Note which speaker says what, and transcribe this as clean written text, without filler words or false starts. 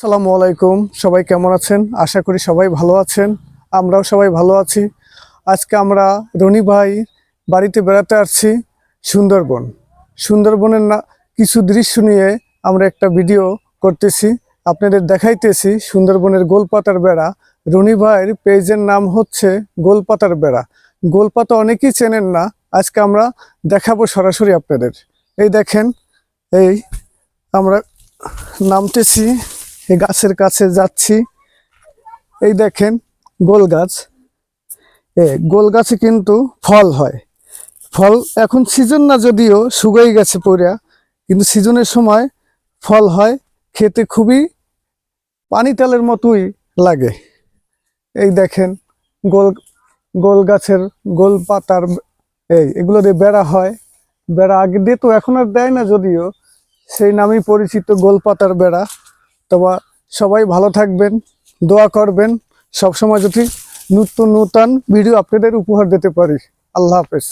Speaker 1: আসসালামু আলাইকুম। সবাই কেমন আছেন? আশা করি সবাই ভালো আছেন। আমরাও সবাই ভালো আছি। আজকে আমরা রনি ভাই বাড়িতে বেড়াতে আসছি সুন্দরবন। সুন্দরবনের কিছু দৃশ্য নিয়ে আমরা একটা ভিডিও করতেছি, আপনাদের দেখাইতেছি সুন্দরবনের গোলপাতার বেড়া। রনি ভাইয়ের পেজের নাম হচ্ছে গোলপাতার বেড়া। গোলপাতা অনেকেই চেনেন না, আজকে আমরা দেখাবো সরাসরি আপনাদের। এই দেখেন, এই আমরা নামতেছি, এই গাছের কাছে যাচ্ছি। এই দেখেন গোল গাছ। গোল গাছে কিন্তু ফল হয়। ফল এখন সিজন না, যদিও শুকিয়ে গেছে পড়িয়া, কিন্তু সিজনের সময় ফল হয়। খেতে খুবই পানি তেলের মতোই লাগে। এই দেখেন গোল গোল গাছের গোল পাতার এগুলো দিয়ে বেড়া হয়। বেড়া আগে দিয়ে তো এখন আর দেয় না, যদিও সেই নামেই পরিচিত গোলপাতার বেড়া। তবে সবাই ভালো থাকবেন, দোয়া করবেন সবসময়, যদি নতুন নতুন ভিডিও আপনাদের উপহার দিতে পারি। আল্লাহ হাফেজ।